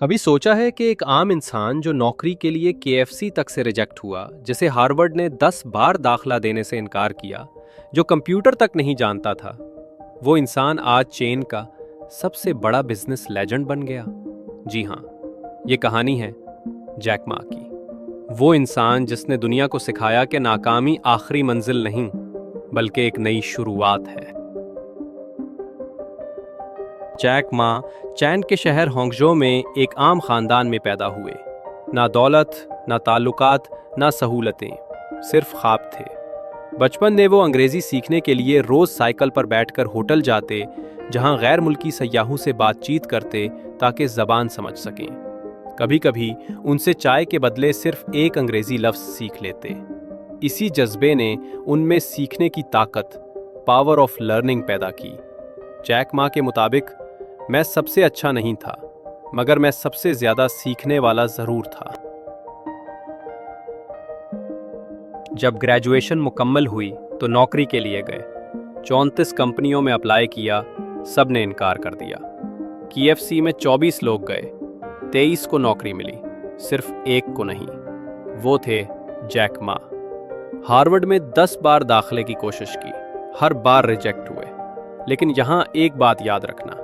कभी सोचा है कि एक आम इंसान जो नौकरी के लिए केएफसी तक से रिजेक्ट हुआ, जिसे हार्वर्ड ने 10 बार दाखला देने से इनकार किया, जो कंप्यूटर तक नहीं जानता था, वो इंसान आज चेन का सबसे बड़ा बिजनेस लेजेंड बन गया। जी हाँ, ये कहानी है जैक मा की। वो इंसान जिसने दुनिया को सिखाया कि नाकामी आखिरी मंजिल नहीं, बल्कि एक नई शुरुआत है। जैक मा चैन के शहर होंगजो में एक आम खानदान में पैदा हुए। ना दौलत, ना ताल्लुकात, ना सहूलतें, सिर्फ ख्वाब थे। बचपन में वो अंग्रेजी सीखने के लिए रोज साइकिल पर बैठकर होटल जाते, जहां गैर मुल्की सयाहों से बातचीत करते ताकि ज़बान समझ सकें। कभी कभी उनसे चाय के बदले सिर्फ एक अंग्रेजी लफ्ज़ सीख लेते। इसी जज्बे ने उनमें सीखने की ताकत, पावर ऑफ लर्निंग पैदा की। जैक मा के मुताबिक, मैं सबसे अच्छा नहीं था, मगर मैं सबसे ज्यादा सीखने वाला जरूर था। जब ग्रेजुएशन मुकम्मल हुई तो नौकरी के लिए गए। 34 कंपनियों में अप्लाई किया, सब ने इनकार कर दिया। केएफसी में 24 लोग गए, 23 को नौकरी मिली, सिर्फ एक को नहीं। वो थे जैक मा। हार्वर्ड में 10 बार दाखिले की कोशिश की, हर बार रिजेक्ट हुए। लेकिन यहां एक बात याद रखना,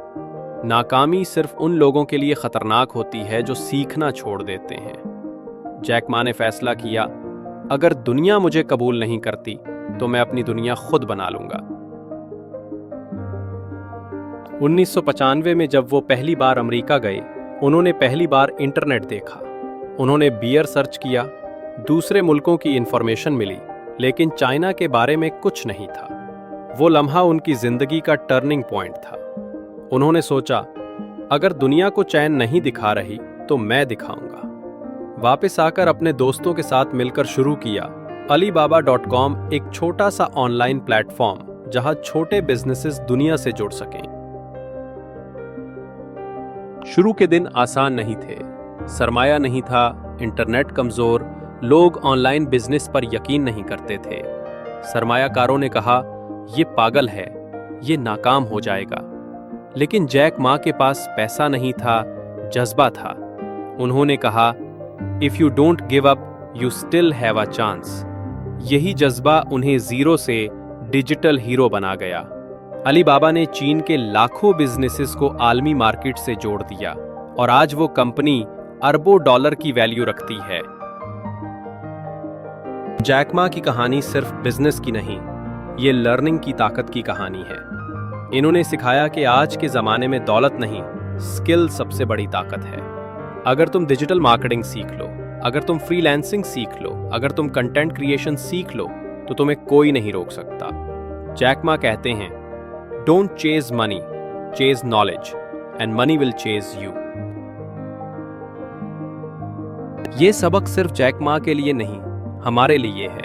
नाकामी सिर्फ उन लोगों के लिए खतरनाक होती है जो सीखना छोड़ देते हैं। जैक मा ने फैसला किया, अगर दुनिया मुझे कबूल नहीं करती तो मैं अपनी दुनिया खुद बना लूंगा। 1995 में जब वो पहली बार अमेरिका गए, उन्होंने पहली बार इंटरनेट देखा। उन्होंने बियर सर्च किया, दूसरे मुल्कों की इंफॉर्मेशन मिली, लेकिन चाइना के बारे में कुछ नहीं था। वो लम्हा उनकी जिंदगी का टर्निंग पॉइंट था। उन्होंने सोचा, अगर दुनिया को चैन नहीं दिखा रही तो मैं दिखाऊंगा। वापस आकर अपने दोस्तों के साथ मिलकर शुरू किया Alibaba.com, एक छोटा सा ऑनलाइन प्लेटफॉर्म जहां छोटे बिजनेसेस दुनिया से जुड़ सकें। शुरू के दिन आसान नहीं थे, सरमाया नहीं था, इंटरनेट कमजोर, लोग ऑनलाइन बिजनेस पर यकीन नहीं करते थे। सरमायाकारों ने कहा, ये पागल है, ये नाकाम हो जाएगा। लेकिन जैक मा के पास पैसा नहीं था, जज्बा था। उन्होंने कहा, if you don't give up you still have a chance. यही जज्बा उन्हें जीरो से डिजिटल हीरो बना गया। अलीबाबा ने चीन के लाखों बिजनेसेस को आलमी मार्केट से जोड़ दिया और आज वो कंपनी अरबों डॉलर की वैल्यू रखती है। जैक मा की कहानी सिर्फ बिजनेस की नहीं, ये लर्निंग की ताकत की कहानी है। इन्होंने सिखाया कि आज के ज़माने में दौलत नहीं, स्किल सबसे बड़ी ताकत है। अगर तुम डिजिटल मार्केटिंग सीख लो, अगर तुम फ्रीलांसिंग सीख लो, अगर तुम कंटेंट क्रिएशन सीख लो, तो तुम्हें कोई नहीं रोक सकता। जैक मा कहते हैं, don't chase money, chase knowledge and money will chase you. ये सबक सिर्फ जैक मा के लिए नहीं, हमारे लिए है।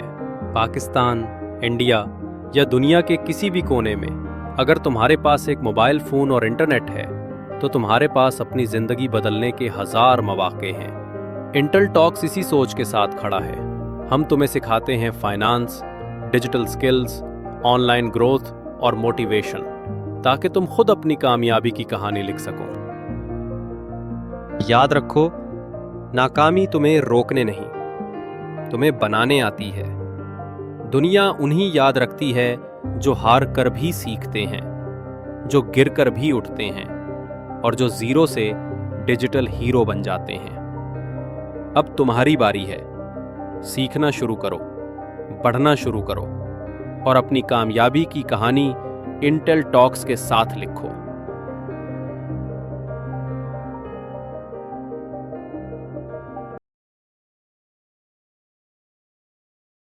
पाकिस्तान, इंडिया या दुनिया के किसी भी कोने में अगर तुम्हारे पास एक मोबाइल फोन और इंटरनेट है, तो तुम्हारे पास अपनी जिंदगी बदलने के 1000 मौके हैं। इंटेल टॉक्स इसी सोच के साथ खड़ा है। हम तुम्हें सिखाते हैं finance, digital skills, online growth और मोटिवेशन, ताकि तुम खुद अपनी कामयाबी की कहानी लिख सको। याद रखो, नाकामी तुम्हें रोकने नहीं, तुम्हें बनाने आती है। दुनिया उन्हीं याद रखती है जो हार कर भी सीखते हैं, जो गिर कर भी उठते हैं और जो जीरो से डिजिटल हीरो बन जाते हैं। अब तुम्हारी बारी है। सीखना शुरू करो, बढ़ना शुरू करो और अपनी कामयाबी की कहानी इंटेल टॉक्स के साथ लिखो।